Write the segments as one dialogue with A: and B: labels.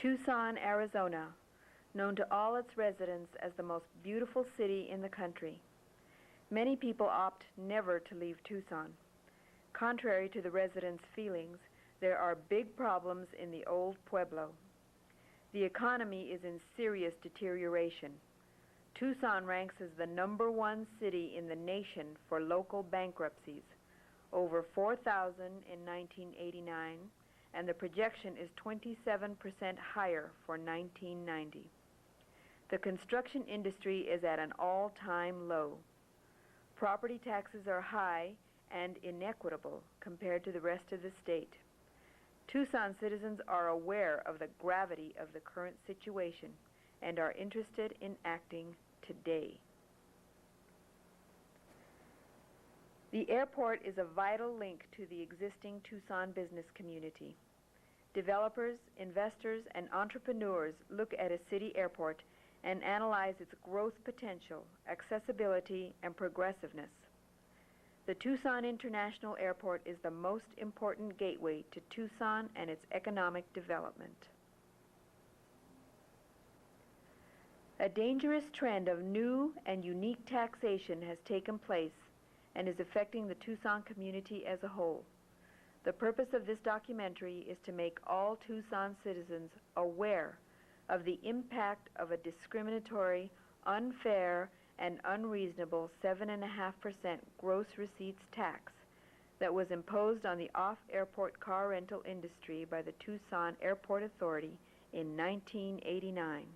A: Tucson, Arizona, known to all its residents as the most beautiful city in the country. Many people opt never to leave Tucson. Contrary to the residents' feelings, there are big problems in the old pueblo. The economy is in serious deterioration. Tucson ranks as the #1 city in the nation for local bankruptcies, over 4,000 in 1989, and the projection is 27% higher for 1990. The construction industry is at an all-time low. Property taxes are high and inequitable compared to the rest of the state. Tucson citizens are aware of the gravity of the current situation and are interested in acting today. The airport is a vital link to the existing Tucson business community. Developers, investors, and entrepreneurs look at a city airport and analyze its growth potential, accessibility, and progressiveness. The Tucson International Airport is the most important gateway to Tucson and its economic development. A dangerous trend of new and unique taxation has taken place and is affecting the Tucson community as a whole. The purpose of this documentary is to make all Tucson citizens aware of the impact of a discriminatory, unfair, and unreasonable 7.5% gross receipts tax that was imposed on the off-airport car rental industry by the Tucson Airport Authority in 1989.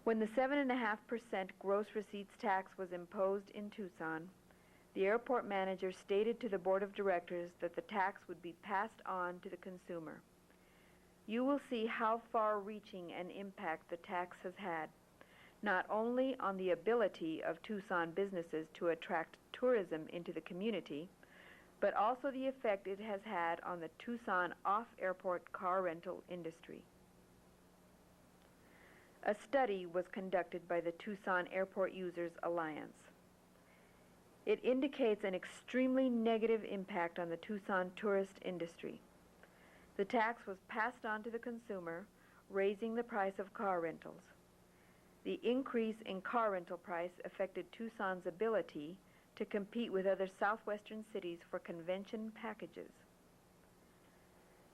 A: When the 7.5% gross receipts tax was imposed in Tucson, the airport manager stated to the board of directors that the tax would be passed on to the consumer. You will see how far-reaching an impact the tax has had, not only on the ability of Tucson businesses to attract tourism into the community, but also the effect it has had on the Tucson off-airport car rental industry. A study was conducted by the Tucson Airport Users Alliance. It indicates an extremely negative impact on the Tucson tourist industry. The tax was passed on to the consumer, raising the price of car rentals. The increase in car rental price affected Tucson's ability to compete with other southwestern cities for convention packages.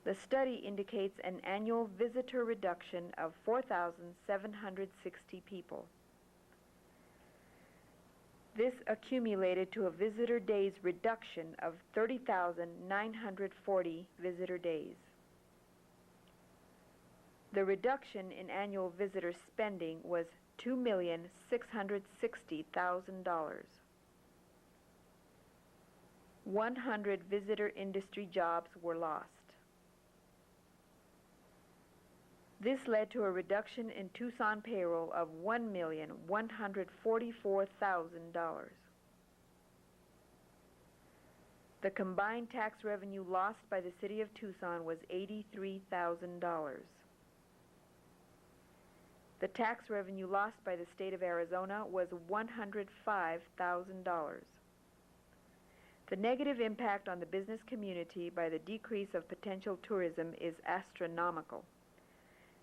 A: The study indicates an annual visitor reduction of 4,760 people. This accumulated to a visitor days reduction of 30,940 visitor days. The reduction in annual visitor spending was $2,660,000. 100 visitor industry jobs were lost. This led to a reduction in Tucson payroll of $1,144,000. The combined tax revenue lost by the city of Tucson was $83,000. The tax revenue lost by the state of Arizona was $105,000. The negative impact on the business community by the decrease of potential tourism is astronomical.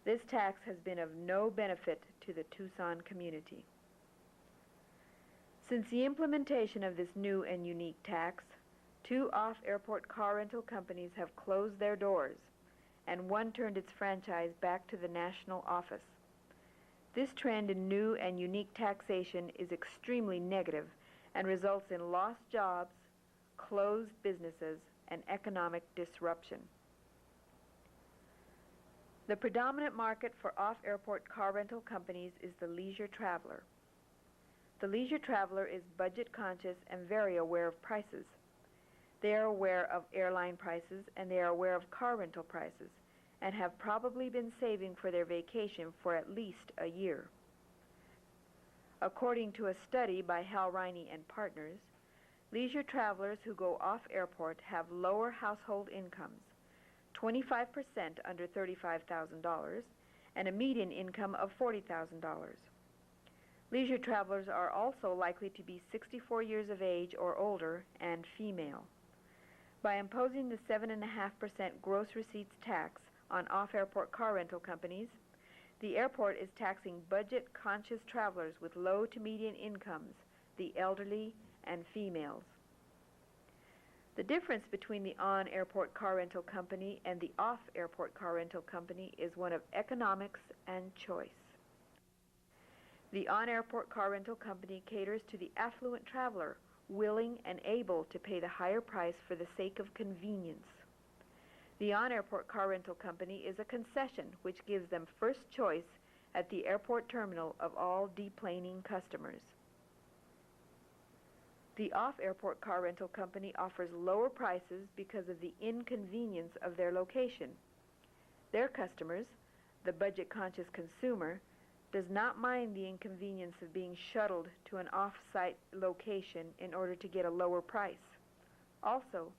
A: This tax has been of no benefit to the Tucson community. Since the implementation of this new and unique tax, 2 off-airport car rental companies have closed their doors, and one turned its franchise back to the national office. This trend in new and unique taxation is extremely negative and results in lost jobs, closed businesses, and economic disruption. The predominant market for off-airport car rental companies is the leisure traveler. The leisure traveler is budget conscious and very aware of prices. They are aware of airline prices and they are aware of car rental prices and have probably been saving for their vacation for at least a year. According to a study by Hal Riney and Partners, leisure travelers who go off-airport have lower household incomes, 25% under $35,000, and a median income of $40,000. Leisure travelers are also likely to be 64 years of age or older and female. By imposing the 7.5% gross receipts tax on off-airport car rental companies, the airport is taxing budget-conscious travelers with low to median incomes, the elderly, and females. The difference between the on-airport car rental company and the off-airport car rental company is one of economics and choice. The on-airport car rental company caters to the affluent traveler, willing and able to pay the higher price for the sake of convenience. The on-airport car rental company is a concession which gives them first choice at the airport terminal of all deplaning customers. The off-airport car rental company offers lower prices because of the inconvenience of their location. Their customers, the budget-conscious consumer, does not mind the inconvenience of being shuttled to an off-site location in order to get a lower price. Also,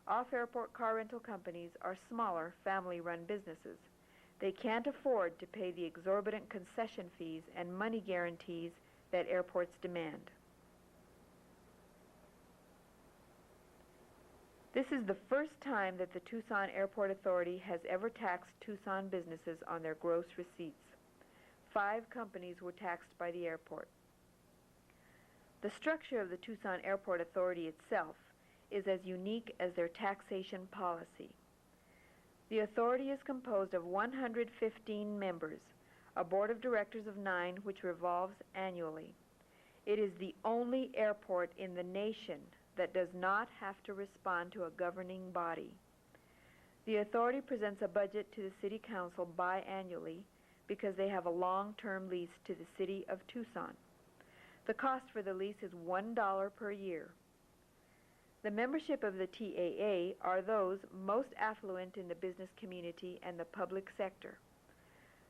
A: off-airport car rental companies are smaller, family-run businesses. They can't afford to pay the exorbitant concession fees and money guarantees that airports demand. This is the first time that the Tucson Airport Authority has ever taxed Tucson businesses on their gross receipts. 5 companies were taxed by the airport. The structure of the Tucson Airport Authority itself is as unique as their taxation policy. The authority is composed of 115 members, a board of directors of 9 which revolves annually. It is the only airport in the nation that does not have to respond to a governing body. The authority presents a budget to the City Council biannually because they have a long-term lease to the City of Tucson. The cost for the lease is $1 per year. The membership of the TAA are those most affluent in the business community and the public sector.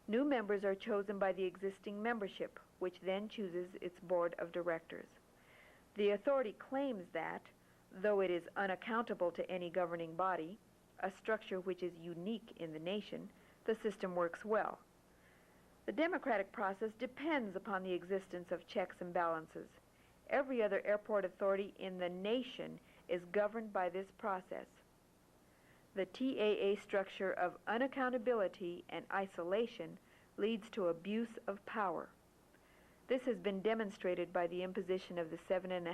A: New members are chosen by the existing membership, which then chooses its board of directors. The authority claims that, though it is unaccountable to any governing body, a structure which is unique in the nation, the system works well. The democratic process depends upon the existence of checks and balances. Every other airport authority in the nation is governed by this process. The TAA structure of unaccountability and isolation leads to abuse of power. This has been demonstrated by the imposition of the 7.5%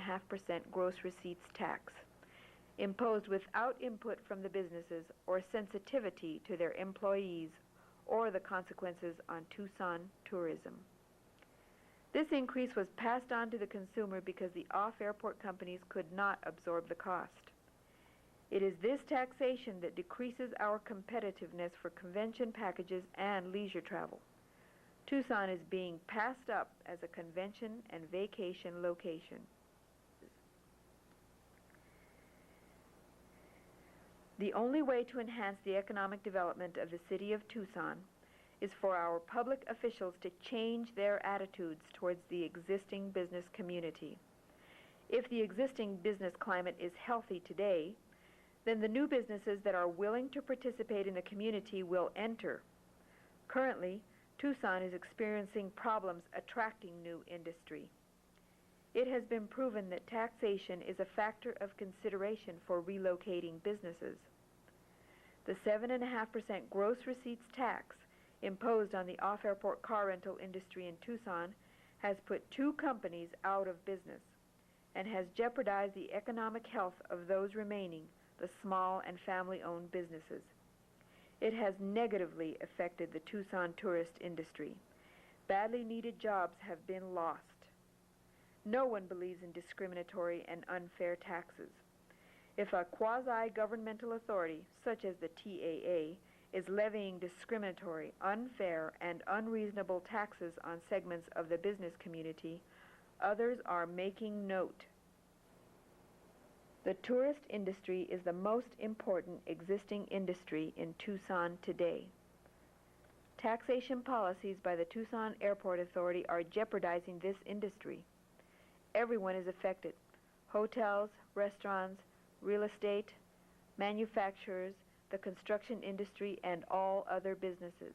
A: gross receipts tax, imposed without input from the businesses or sensitivity to their employees or the consequences on Tucson tourism. This increase was passed on to the consumer because the off-airport companies could not absorb the cost. It is this taxation that decreases our competitiveness for convention packages and leisure travel. Tucson is being passed up as a convention and vacation location. The only way to enhance the economic development of the city of Tucson is for our public officials to change their attitudes towards the existing business community. If the existing business climate is healthy today, then the new businesses that are willing to participate in the community will enter. Currently, Tucson is experiencing problems attracting new industry. It has been proven that taxation is a factor of consideration for relocating businesses. The 7.5% gross receipts tax imposed on the off-airport car rental industry in Tucson has put 2 companies out of business and has jeopardized the economic health of those remaining, the small and family-owned businesses. It has negatively affected the Tucson tourist industry. Badly needed jobs have been lost. No one believes in discriminatory and unfair taxes. If a quasi-governmental authority, such as the TAA, is levying discriminatory, unfair, and unreasonable taxes on segments of the business community, others are making note. The tourist industry is the most important existing industry in Tucson today. Taxation policies by the Tucson Airport Authority are jeopardizing this industry. Everyone is affected: hotels, restaurants, real estate, manufacturers, the construction industry, and all other businesses.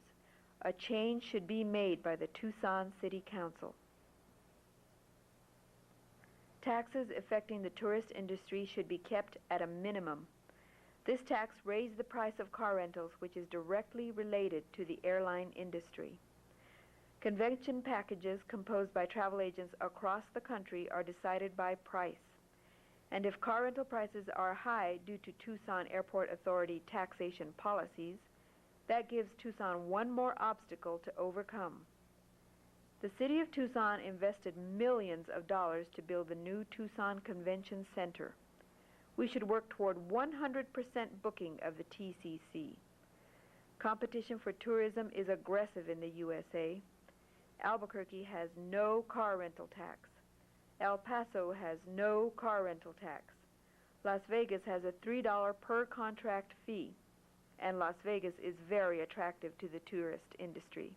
A: A change should be made by the Tucson City Council. Taxes affecting the tourist industry should be kept at a minimum. This tax raised the price of car rentals, which is directly related to the airline industry. Convention packages composed by travel agents across the country are decided by price. And if car rental prices are high due to Tucson Airport Authority taxation policies, that gives Tucson one more obstacle to overcome. The city of Tucson invested millions of dollars to build the new Tucson Convention Center. We should work toward 100% booking of the TCC. Competition for tourism is aggressive in the USA. Albuquerque has no car rental tax. El Paso has no car rental tax. Las Vegas has a $3 per contract fee, and Las Vegas is very attractive to the tourist industry.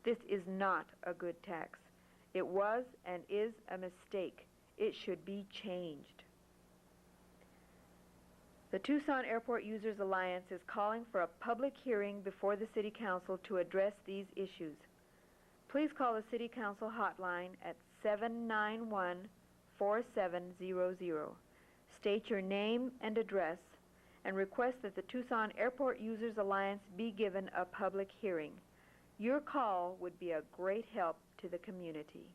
A: This is not a good tax. It was and is a mistake. It should be changed. The Tucson Airport Users Alliance is calling for a public hearing before the City Council to address these issues. Please call the City Council hotline at 791-4700. State your name and address and request that the Tucson Airport Users Alliance be given a public hearing. Your call would be a great help to the community.